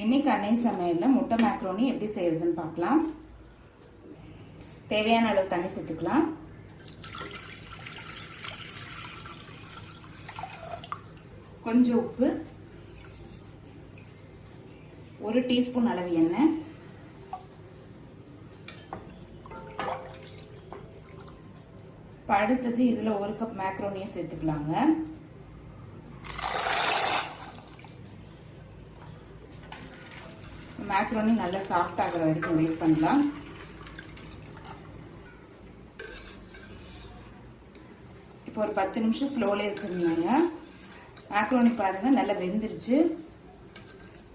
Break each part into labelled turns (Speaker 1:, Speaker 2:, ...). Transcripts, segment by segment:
Speaker 1: இன்னைக்கு அன்னை சமையலில் முட்டை மேக்ரோனி எப்படி செய்யறதுன்னு பார்க்கலாம். தேவையான அளவு தண்ணி சேர்த்துக்கலாம். கொஞ்சம் உப்பு, 1 டீஸ்பூன் அளவு எண்ணெய், அடுத்தது இதில் 1 கப் மேக்ரோனியை சேர்த்துக்கலாங்க. மேக்ரோனி நல்லா சாஃப்ட் ஆகிற வரைக்கும் வெயிட் பண்ணலாம். இப்போ ஒரு 10 நிமிஷம் ஸ்லோலே வச்சுருந்தாங்க. மேக்ரோனி பாருங்கள் நல்லா வெந்துருச்சு.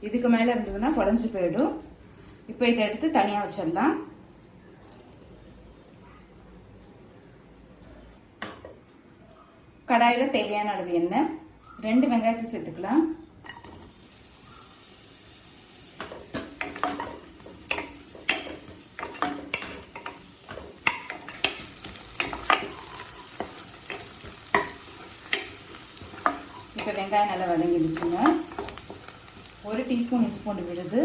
Speaker 1: இதுக்கு மேலே இருந்ததுன்னா குழஞ்சி போயிடும். இப்போ இதை எடுத்து தனியாக வச்சிடலாம். கடாயில் தேவையான அளவு எண்ணெய், 2 வெங்காயத்தை சேர்த்துக்கலாம். இப்போ வெங்காயம் நல்லா வதங்கிடுச்சுங்க. 1 டீஸ்பூன் இஞ்சி பூண்டு விழுது,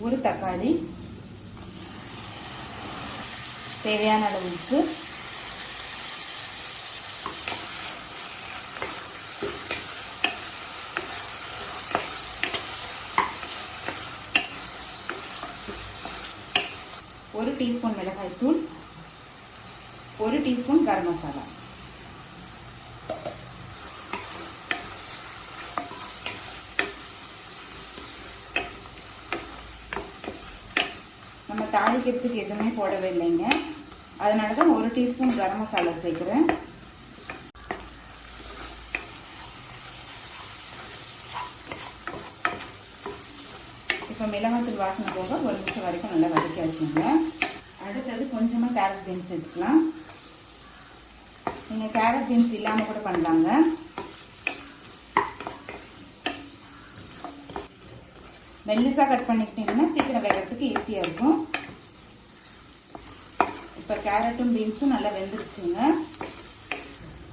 Speaker 1: ஒரு தக்காளி, தேவையான அளவு உப்பு, ஒரு டீஸ்பூன் மிளகாய் தூள், 1 டீஸ்பூன் கரம் மசாலா. நம்ம தாளிக்கிறதுக்கு எதுவுமே போடவே இல்லைங்க. அதனால தான் 1 டீஸ்பூன் கரம் மசாலா சேர்க்குறேன். இப்போ மிளகாத்தூள் வாசனை போக 1 நிமிஷம் வரைக்கும் நல்லா வதக்கி வச்சுங்க. அடுத்தது கொஞ்சமாக கேரட் பீன்ஸ் சேர்த்துக்கலாம். நீங்கள் கேரட் பீன்ஸ் இல்லாமல் கூட பண்ணலாங்க. மெல்லிசாக கட் பண்ணிக்கிட்டிங்கன்னா சீக்கிரம் வேகிறதுக்கு ஈஸியாக இருக்கும். இப்போ கேரட்டும் பீன்ஸும் நல்லா வெந்துருச்சுங்க.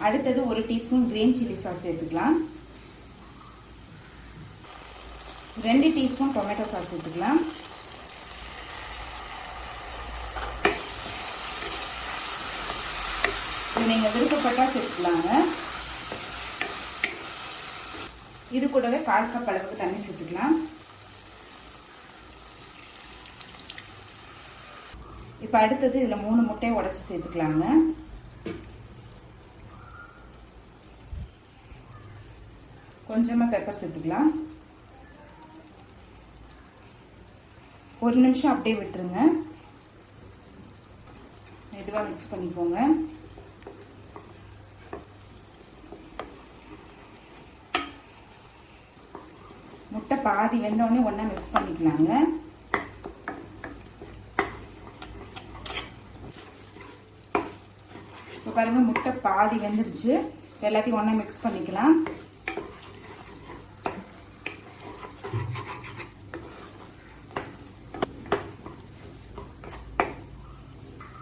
Speaker 1: அடுத்தது 1 டீஸ்பூன் கிரீன் சில்லி சாஸ் சேர்த்துக்கலாம். 2 டீஸ்பூன் டொமேட்டோ சாஸ் சேர்த்துக்கலாம். இது நீங்கள் விருப்பப்பட்டால் சேர்த்துக்கலாங்க. இது கூடவே 1/4 கப் அளவுக்கு தண்ணி சேர்த்துக்கலாம். இப்போ அடுத்தது இதில் 3 முட்டையை உடைச்சி சேர்த்துக்கலாங்க. கொஞ்சமாக பெப்பர் சேர்த்துக்கலாம். 1 நிமிஷம் அப்படியே விட்டுருங்க. மெதுவாக மிக்ஸ் பண்ணிக்கோங்க. முட்டை பாதி வெந்தோடனே ஒன்றா மிக்ஸ் பண்ணிக்கலாங்க. இப்போ பாருங்கள், முட்டை பாதி வெந்துருச்சு. எல்லாத்தையும் ஒன்றா மிக்ஸ் பண்ணிக்கலாம்.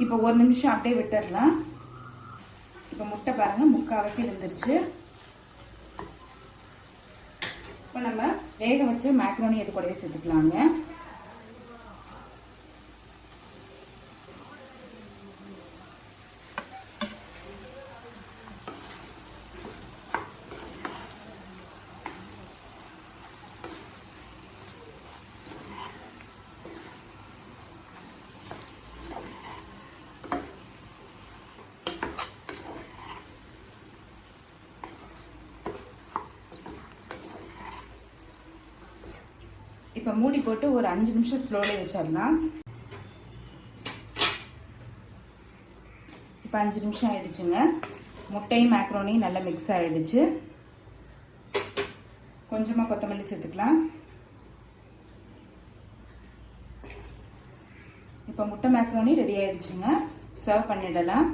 Speaker 1: இப்போ 1 நிமிஷம் அப்படியே விட்டுடலாம். இப்போ முட்டை பாருங்கள் முக்கால்வாசி வெந்துருச்சு. இப்போ நம்ம வேக வச்சு மேக்ரோனி இது கூடவே சேர்த்துக்கலாங்க. இப்போ மூடி போட்டு ஒரு 5 நிமிஷம் ஸ்லோலே வச்சிடலாம். இப்போ 5 நிமிஷம் ஆயிடுச்சுங்க. முட்டையும் மேக்ரோனியும் நல்லா மிக்ஸ் ஆகிடுச்சு. கொஞ்சமாக கொத்தமல்லி சேர்த்துக்கலாம். இப்போ முட்டை மேக்ரோனி ரெடி ஆகிடுச்சுங்க. சர்வ் பண்ணிடலாம்.